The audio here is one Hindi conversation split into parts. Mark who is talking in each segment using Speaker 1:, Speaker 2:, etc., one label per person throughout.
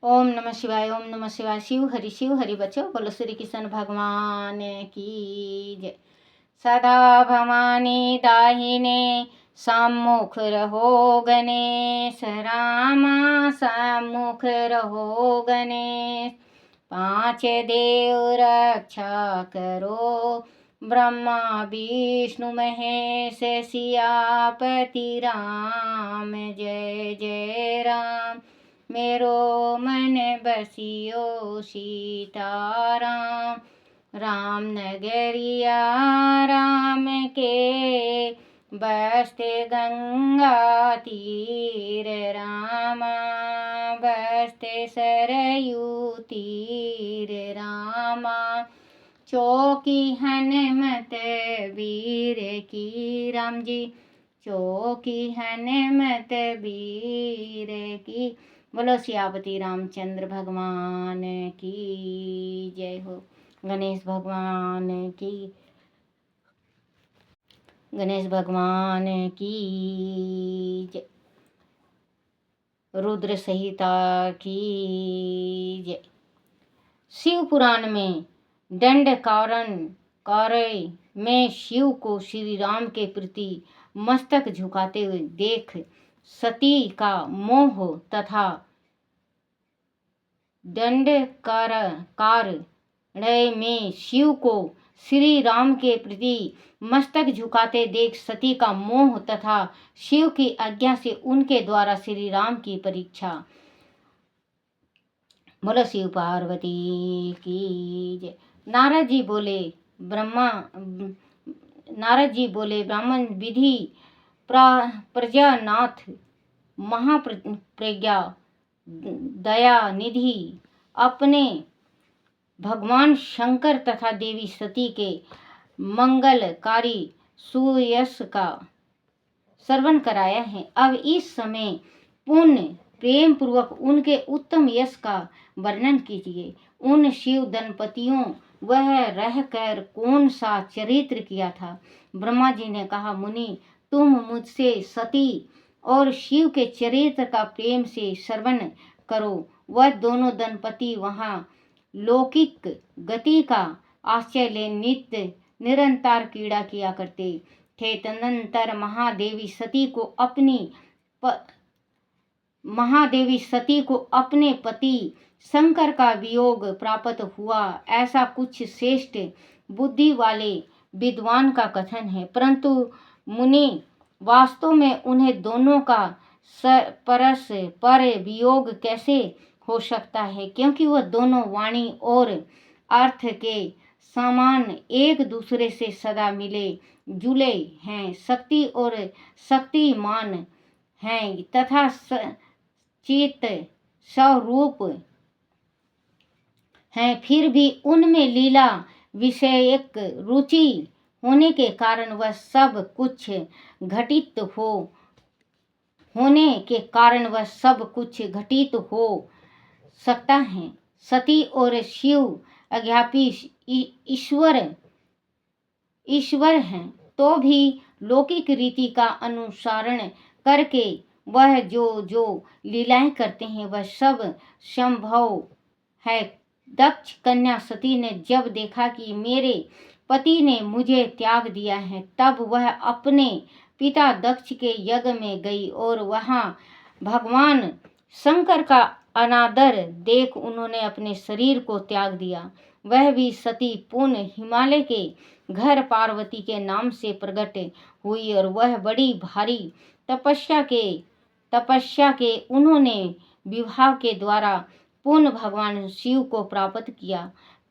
Speaker 1: ओम नमः शिवाय। ओम नमः शिवाय। शिव हरि बचो। बोलो श्री कृष्ण भगवान की जय। सदा भवानी दाहिने सम्मुख रहो गणेश रामा, सम्मुख रहो गणेश। पांच देव रक्षा करो, ब्रह्मा विष्णु महेश सियापति राम। जय जय राम। मेरो मन बसियो सीताराम। राम नगरिया राम के बसते गंगा तीर रामा, बसते सरयू तीर रामा। चौकी हनुमत वीर की राम जी, चौकी हनुमत वीर की। बोलो सियापति रामचंद्र भगवान की जय हो। गणेश भगवान की, गणेश भगवान की जय। रुद्र संहिता की जय। शिव पुराण में दंड कार्य में शिव को श्री राम के प्रति मस्तक झुकाते हुए देख सती का मोह तथा दंड कार्य में शिव को श्री राम के प्रति मस्तक झुकाते देख सती का मोह तथा शिव की आज्ञा से उनके द्वारा श्री राम की परीक्षा। बोलो शिव पार्वती की जय। नारद जी बोले ब्राह्मण विधि प्रजानाथ महाप्रज्ञा दया निधि अपने भगवान शंकर तथा देवी सती के मंगलकारी सुयश का श्रवण कराया है। अब इस समय पुण्य प्रेम पूर्वक उनके उत्तम यश का वर्णन कीजिए। उन शिव दंपतियों वह रहकर कौन सा चरित्र किया था। ब्रह्मा जी ने कहा, मुनि तुम मुझसे सती और शिव के चरित्र का प्रेम से श्रवण करो। वह दोनों दंपति वहाँ लौकिक गति का आश्रय ले नित्य निरंतर क्रीड़ा किया करते थे। तदनंतर महादेवी सती को अपने पति शंकर का वियोग प्राप्त हुआ, ऐसा कुछ श्रेष्ठ बुद्धि वाले विद्वान का कथन है। परंतु मुनि वास्तव में उन्हें दोनों का परस्पर वियोग कैसे हो सकता है, क्योंकि वह दोनों वाणी और अर्थ के समान एक दूसरे से सदा मिले जुले हैं, शक्ति और शक्तिमान हैं तथा चित स्वरूप हैं। फिर भी उनमें लीला विषयक रुचि होने के कारण वह सब कुछ घटित हो सकता है। सती और शिव अज्ञापी ईश्वर हैं, तो भी लौकिक रीति का अनुसरण करके वह जो लीलाएं करते हैं वह सब संभव है। दक्ष कन्या सती ने जब देखा कि मेरे पति ने मुझे त्याग दिया है, तब वह अपने पिता दक्ष के यज्ञ में गई और वहां भगवान शंकर का अनादर देख उन्होंने अपने शरीर को त्याग दिया। वह भी सती पुण्य हिमालय के घर पार्वती के नाम से प्रकट हुई और वह बड़ी भारी तपस्या के उन्होंने विवाह के द्वारा पुण्य भगवान शिव को प्राप्त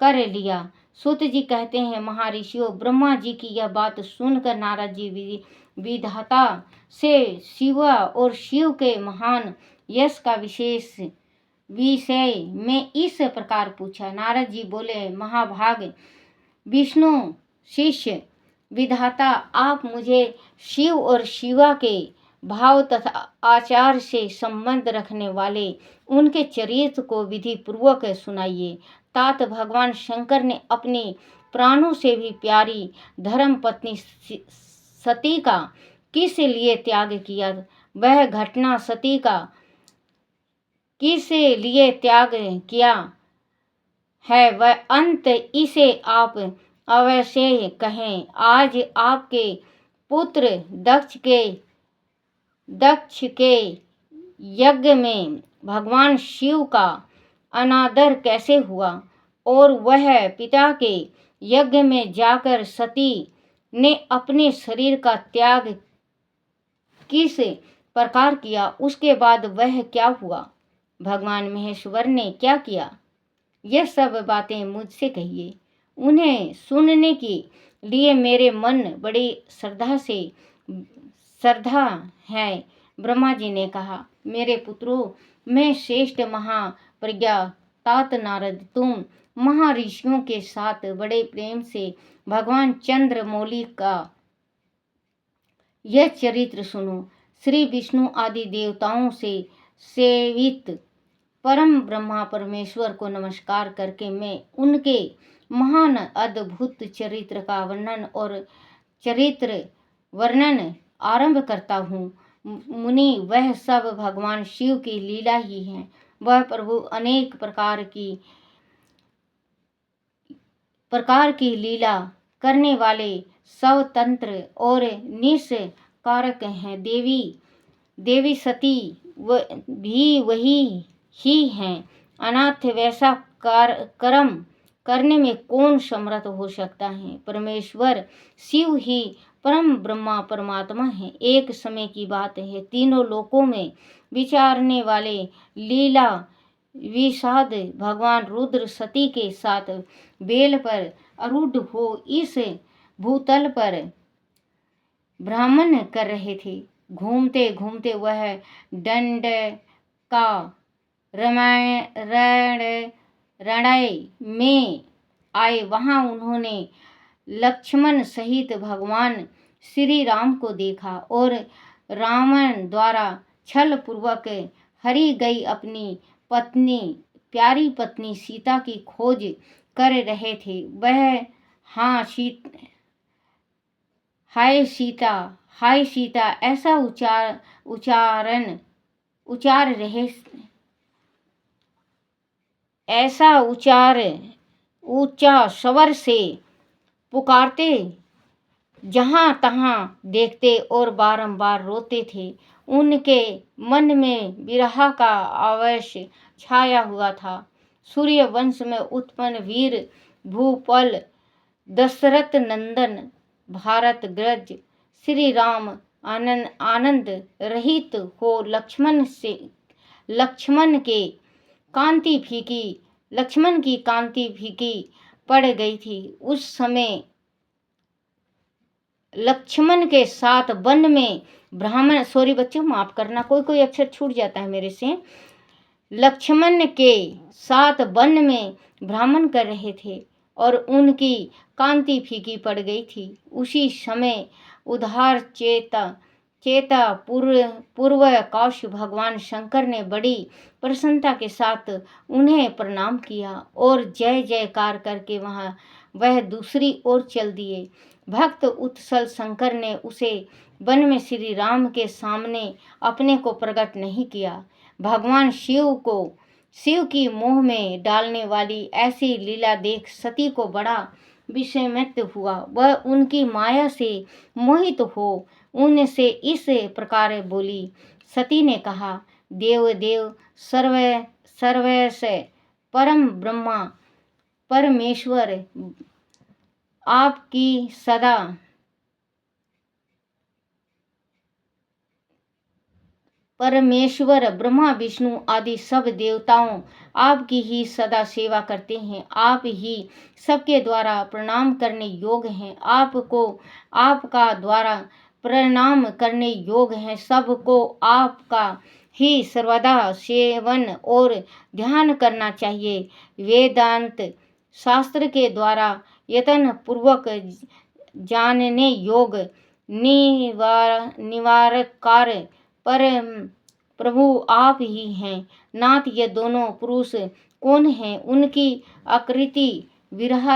Speaker 1: कर लिया। सूत जी कहते हैं, महर्षियों ब्रह्मा जी की यह बात सुनकर नारद जी विधाता से शिव और शिव के महान यश का विषय में इस प्रकार पूछा। नारद जी बोले, महाभाग विष्णु शिष्य विधाता, आप मुझे शिव और शिवा के भाव तथा आचार से संबंध रखने वाले उनके चरित्र को विधि पूर्वक सुनाइए। तात भगवान शंकर ने अपनी प्राणों से भी प्यारी धर्म पत्नी सती का किस लिए त्याग किया, वह घटना सती किस लिए त्याग किया है वह अंत इसे आप अवश्य कहें। आज आपके पुत्र दक्ष के यज्ञ में भगवान शिव का अनादर कैसे हुआ और वह पिता के यज्ञ में जाकर सती ने अपने शरीर का त्याग किस प्रकार किया, उसके बाद वह क्या हुआ, भगवान महेश्वर ने क्या किया, यह सब बातें मुझसे कहिए। उन्हें सुनने के लिए मेरे मन बड़ी श्रद्धा है। ब्रह्मा जी ने कहा, मेरे पुत्रों में श्रेष्ठ महाप्रज्ञा तात नारद, तुम महर्षियों के साथ बड़े प्रेम से भगवान चंद्रमौली का यह चरित्र सुनो। श्री विष्णु आदि देवताओं से सेवित परम ब्रह्मा परमेश्वर को नमस्कार करके मैं उनके महान अद्भुत चरित्र का वर्णन आरंभ करता हूँ। मुनि, वह सब भगवान शिव की लीला ही है। वह प्रभु अनेक प्रकार की लीला करने वाले स्वतंत्र और निष्कारक हैं। देवी सती भी वही ही हैं। अनाथ वैसा कर्म करने में कौन समर्थ हो सकता है। परमेश्वर शिव ही परम ब्रह्मा परमात्मा है। एक समय की बात है, तीनों लोकों में विचारने वाले लीला विषाद भगवान रुद्र सती के साथ बेल पर आरूढ़ हो इस भूतल पर भ्रमण कर रहे थे। घूमते घूमते वह दंड का रणय में आए। वहां उन्होंने लक्ष्मण सहित भगवान श्री राम को देखा और रावण द्वारा छल पूर्वक हरी गई अपनी प्यारी पत्नी सीता की खोज कर रहे थे। वह हाय सीता ऐसा ऊंचा स्वर से पुकारते जहां तहां देखते और बारंबार रोते थे। उनके मन में विरह का आवेश छाया हुआ था। सूर्य वंश में उत्पन्न वीर भूपाल दशरथ नंदन भारत गज श्री राम आनंद रहित हो लक्ष्मण की कांति फीकी पड़ गई थी। उस समय लक्ष्मण के साथ वन में ब्राह्मण, सॉरी बच्चों माफ करना, कोई अक्षर छूट जाता है मेरे से। लक्ष्मण के साथ वन में भ्रमण कर रहे थे और उनकी कांति फीकी पड़ गई थी। उसी समय उदार चेता पूर्वकाश भगवान शंकर ने बड़ी प्रसन्नता के साथ उन्हें प्रणाम किया और जय जयकार करके वह दूसरी ओर चल दिए। भक्त उत्सल शंकर ने उसे वन में श्री राम के सामने अपने को प्रकट नहीं किया। भगवान शिव की मोह में डालने वाली ऐसी लीला देख सती को बड़ा विस्मित हुआ। वह उनकी माया से मोहित हो उनसे इस प्रकार बोली। सती ने कहा, देव सर्वस्य परम ब्रह्मा परमेश्वर आपकी सदा परमेश्वर ब्रह्मा विष्णु आदि सब देवताओं आपकी ही सदा सेवा करते हैं। आप ही सबके द्वारा प्रणाम करने योग्य हैं। आपको आपका द्वारा प्रणाम करने योग्य हैं। सबको आपका ही सर्वदा सेवन और ध्यान करना चाहिए। वेदांत शास्त्र के द्वारा यत्न पूर्वक जानने योग्य निवारकार पर प्रभु आप ही हैं। नाथ, ये दोनों पुरुष कौन हैं? उनकी आकृति विरह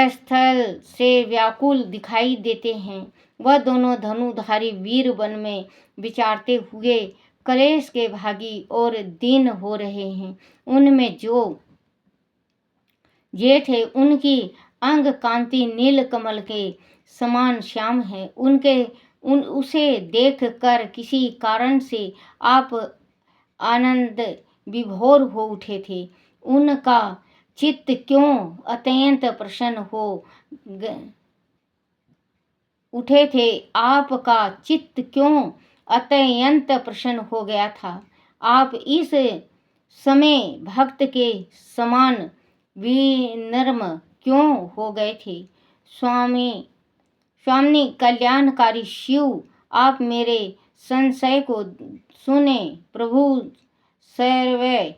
Speaker 1: स्थल से व्याकुल दिखाई देते हैं। वह दोनों धनुधारी वीर वन में विचरते हुए कलेश के भागी और दीन हो रहे हैं। उनमें जो जेठ है उनकी अंग कांति नील कमल के समान श्याम है। उसे देख कर किसी कारण से आप आनंद विभोर हो उठे थे। उनका चित्त क्यों अत्यंत प्रसन्न हो उठे थे, आपका चित्त क्यों अत्यंत प्रसन्न हो गया था। आप इस समय भक्त के समान विनम्र क्यों हो गए थे। स्वामी कल्याणकारी शिव, आप मेरे संशय को सुने। प्रभु सर्वै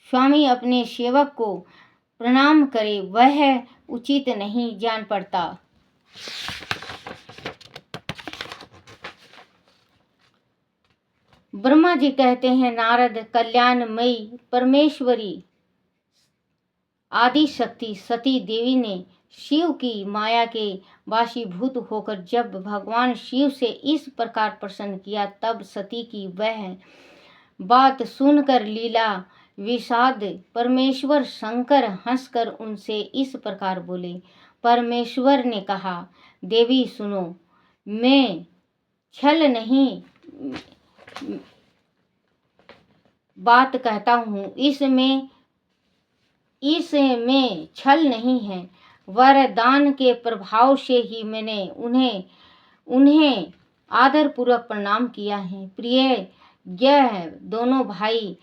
Speaker 1: स्वामी अपने सेवक को प्रणाम करे, वह उचित नहीं जान पड़ता। ब्रह्मा जी कहते हैं, नारद, कल्याणमयी परमेश्वरी आदि शक्ति सती देवी ने शिव की माया के वशीभूत होकर जब भगवान शिव से इस प्रकार प्रसन्न किया, तब सती की वह बात सुनकर लीला विषाद परमेश्वर शंकर हंसकर उनसे इस प्रकार बोले। परमेश्वर ने कहा, देवी सुनो, मैं छल नहीं बात कहता हूँ, इसमें छल नहीं है। वरदान के प्रभाव से ही मैंने उन्हें आदरपूर्वक प्रणाम किया है। प्रिय, यह दोनों भाई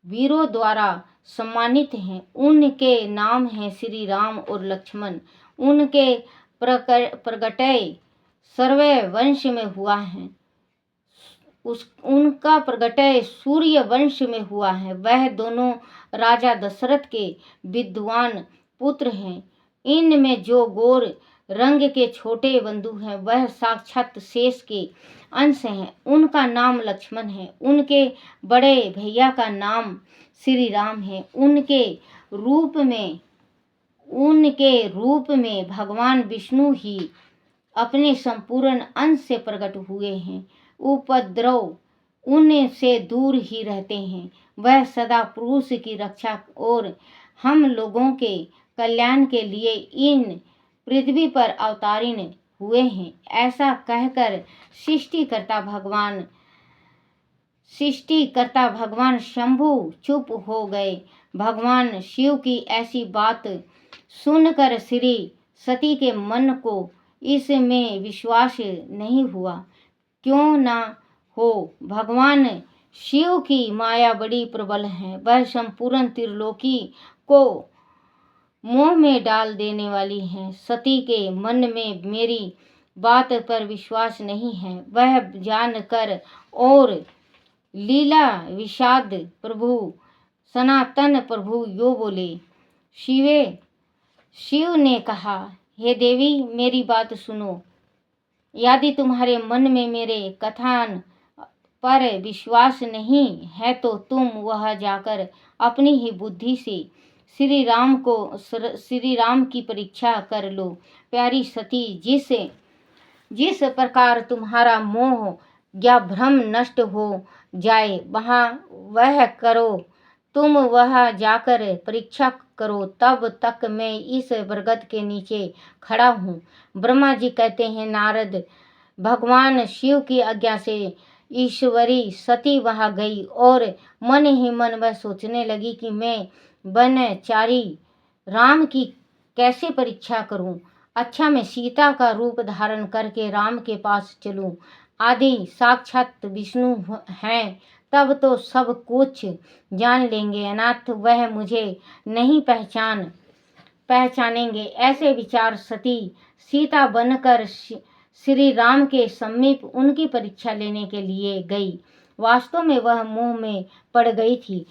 Speaker 1: वीरों द्वारा सम्मानित हैं। उनके नाम हैं श्री राम और लक्ष्मण। उनके प्रगटय सर्वे वंश में हुआ है। उनका प्रगटय सूर्य वंश में हुआ है। वह दोनों राजा दशरथ के विद्वान पुत्र हैं। इनमें जो गोर रंग के छोटे बंधु हैं, वह साक्षात शेष के अंश हैं। उनका नाम लक्ष्मण है। उनके बड़े भैया का नाम श्री राम है। उनके रूप में भगवान विष्णु ही अपने संपूर्ण अंश से प्रकट हुए हैं। उपद्रव उनसे दूर ही रहते हैं। वह सदा पुरुष की रक्षा और हम लोगों के कल्याण के लिए इन पृथ्वी पर अवतारित हुए हैं। ऐसा कहकर सृष्टिकर्ता भगवान शंभु चुप हो गए। भगवान शिव की ऐसी बात सुनकर श्री सती के मन को इसमें विश्वास नहीं हुआ। क्यों ना हो, भगवान शिव की माया बड़ी प्रबल है। वह संपूर्ण त्रिलोकी को मोह में डाल देने वाली है। सती के मन में मेरी बात पर विश्वास नहीं है। वह जानकर और लीला विषाद प्रभु सनातन प्रभु यो बोले। शिव ने कहा, हे देवी, मेरी बात सुनो। यदि तुम्हारे मन में मेरे कथन पर विश्वास नहीं है, तो तुम वह जाकर अपनी ही बुद्धि से श्री राम की परीक्षा कर लो। प्यारी सती, जिस प्रकार तुम्हारा मोह या भ्रम नष्ट हो जाए, वह करो। तुम वह जाकर परीक्षा करो। तब तक मैं इस बरगद के नीचे खड़ा हूँ। ब्रह्मा जी कहते हैं, नारद, भगवान शिव की आज्ञा से ईश्वरी सती वहां गई और मन ही मन वह सोचने लगी कि मैं बनचारी राम की कैसे परीक्षा करूं। अच्छा, मैं सीता का रूप धारण करके राम के पास चलूं। आदि साक्षात विष्णु हैं, तब तो सब कुछ जान लेंगे। अनाथ वह मुझे नहीं पहचानेंगे। ऐसे विचार सती सीता बनकर श्री राम के समीप उनकी परीक्षा लेने के लिए गई। वास्तव में वह मोह में पड़ गई थी।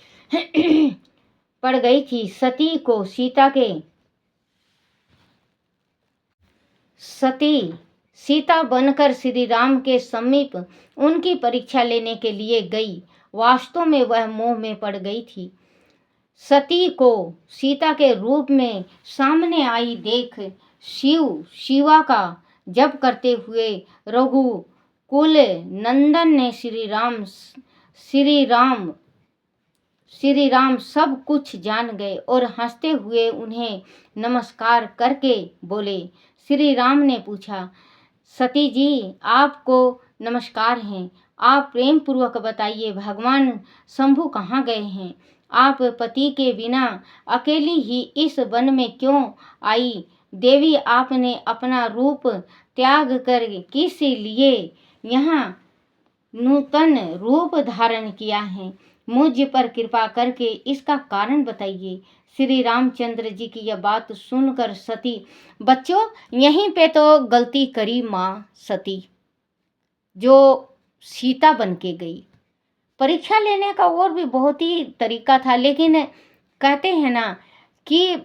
Speaker 1: सीता बनकर श्री राम के समीप उनकी परीक्षा लेने के लिए गई। वास्तव में वह मोह में पड़ गई थी। सती को सीता के रूप में सामने आई देख शिवा का जप करते हुए कुल नंदन ने श्री राम सब कुछ जान गए और हंसते हुए उन्हें नमस्कार करके बोले। श्री राम ने पूछा, सती जी, आपको नमस्कार हैं। आप प्रेम पूर्वक बताइए, भगवान शंभु कहाँ गए हैं? आप पति के बिना अकेली ही इस वन में क्यों आई? देवी, आपने अपना रूप त्याग कर किस लिए यहाँ नूतन रूप धारण किया है? मुझ पर कृपा करके इसका कारण बताइए। श्री रामचंद्र जी की यह बात सुनकर सती, बच्चों यहीं पे तो गलती करी माँ सती, जो सीता बन के गई। परीक्षा लेने का और भी बहुत ही तरीका था, लेकिन कहते हैं ना कि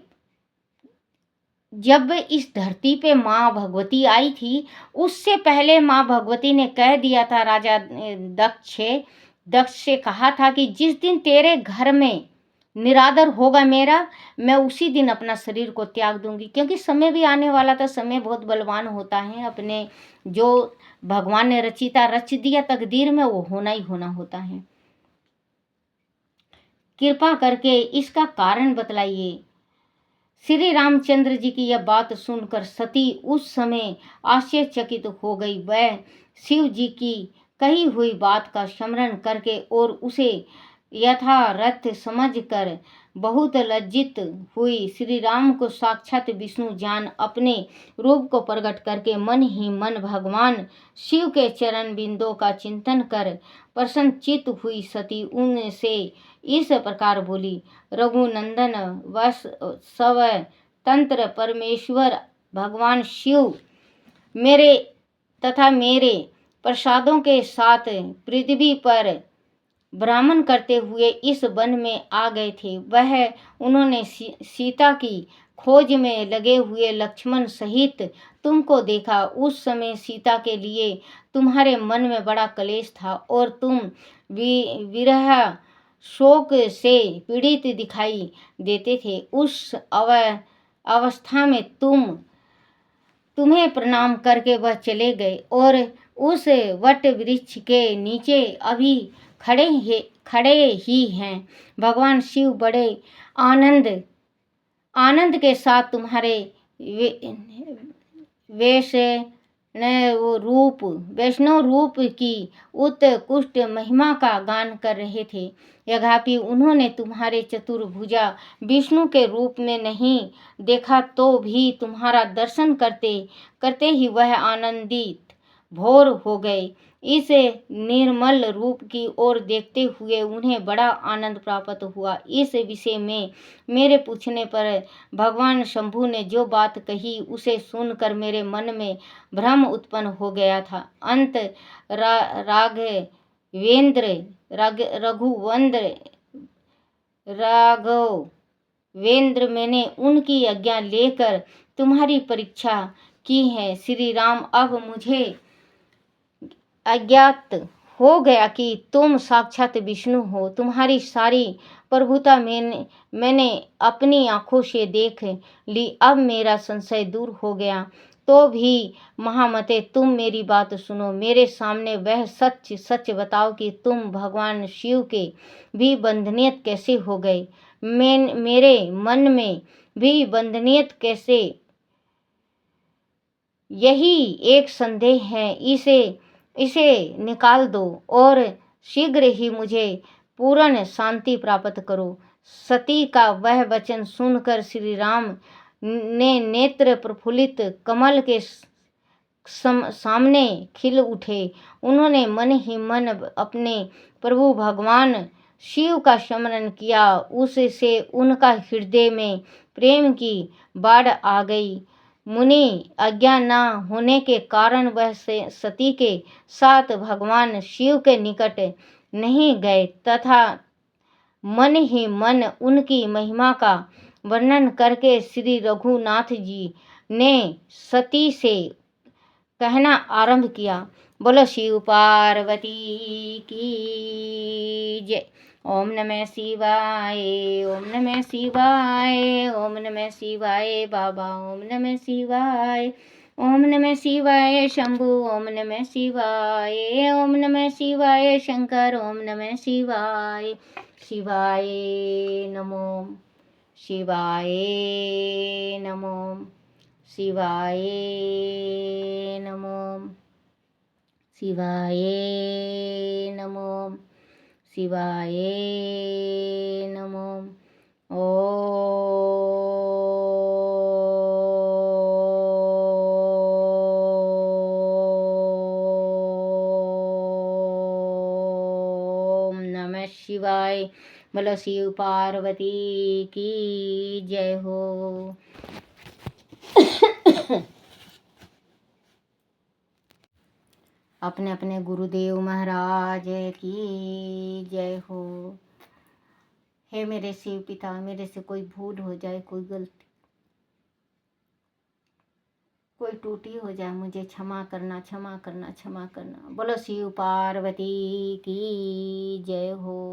Speaker 1: जब इस धरती पे माँ भगवती आई थी, उससे पहले माँ भगवती ने कह दिया था, राजा दक्ष से कहा था कि जिस दिन तेरे घर में निरादर होगा मेरा, मैं उसी दिन अपना शरीर को त्याग दूंगी। क्योंकि समय भी आने वाला था, समय बहुत बलवान होता है, अपने जो भगवान ने रच दिया तकदीर में, वो होना ही होना होता है। कृपा करके इसका कारण बतलाइए। श्री रामचंद्र जी की यह बात सुनकर सती उस समय आश्चर्यचकित हो गई। वह शिव जी की कही हुई बात का स्मरण करके और उसे यथार्थ समझकर बहुत लज्जित हुई। श्री राम को साक्षात विष्णु जान अपने रूप को प्रकट करके मन ही मन भगवान शिव के चरण बिंदों का चिंतन कर प्रसन्नचित हुई सती उनसे इस प्रकार बोली, रघुनंदन वस सव तंत्र परमेश्वर भगवान शिव मेरे तथा मेरे प्रसादों के साथ पृथ्वी पर भ्रमण करते हुए इस वन में आ गए थे। उन्होंने सीता की खोज में लगे हुए लक्ष्मण सहित तुमको देखा। उस समय सीता के लिए तुम्हारे मन में बड़ा क्लेश था और तुम विरह शोक से पीड़ित दिखाई देते थे। उस अवस्था में तुम्हें प्रणाम करके वह चले गए और उस वट वृक्ष के नीचे अभी खड़े ही हैं। भगवान शिव बड़े आनंद के साथ तुम्हारे वैष्णव रूप की उत्कृष्ट महिमा का गान कर रहे थे। यद्यपि उन्होंने तुम्हारे चतुर्भुजा विष्णु के रूप में नहीं देखा, तो भी तुम्हारा दर्शन करते ही वह आनंदित भोर हो गए। इस निर्मल रूप की ओर देखते हुए उन्हें बड़ा आनंद प्राप्त हुआ। इस विषय में मेरे पूछने पर भगवान शंभु ने जो बात कही, उसे सुनकर मेरे मन में भ्रम उत्पन्न हो गया था। अंत राघवेंद्र मैंने उनकी आज्ञा लेकर तुम्हारी परीक्षा की है। श्री राम, अब मुझे अज्ञात हो गया कि तुम साक्षात विष्णु हो। तुम्हारी सारी प्रभुता मैंने अपनी आंखों से देख ली। अब मेरा संशय दूर हो गया। तो भी महामते, तुम मेरी बात सुनो। मेरे सामने वह सच बताओ कि तुम भगवान शिव के भी बंधनियत कैसे हो गए? मेरे मन में भी बंधनियत कैसे, यही एक संदेह है। इसे निकाल दो और शीघ्र ही मुझे पूर्ण शांति प्राप्त करो। सती का वह वचन सुनकर श्री राम ने नेत्र प्रफुल्लित कमल के सामने खिल उठे। उन्होंने मन ही मन अपने प्रभु भगवान शिव का स्मरण किया। उससे उनका हृदय में प्रेम की बाढ़ आ गई। मुनि आज्ञा न होने के कारण वह सती के साथ भगवान शिव के निकट नहीं गए तथा मन ही मन उनकी महिमा का वर्णन करके श्री रघुनाथ जी ने सती से कहना आरंभ किया, बोलो शिव पार्वती की जय। ओम नमः शिवाय, ओम नमः शिवाय, ओम नमः शिवाय बाबा, ओम नमः शिवाय। ओम नमः शिवाय शंभु, ओम नमः शिवाय, ओम नमः शिवाय शंकर, ओम नमः शिवाय, शिवाय नमो, शिवाय नमो, शिवाय नमो, शिवाय नमो, शिवाय नमो। ओम नमः शिवाय। बोलो शिव पार्वती की जय हो। अपने अपने गुरुदेव महाराज की जय हो। हे मेरे शिव पिता, मेरे से कोई भूल हो जाए, कोई गलती, कोई टूटी हो जाए, मुझे क्षमा करना, क्षमा करना, क्षमा करना। बोलो शिव पार्वती की जय हो।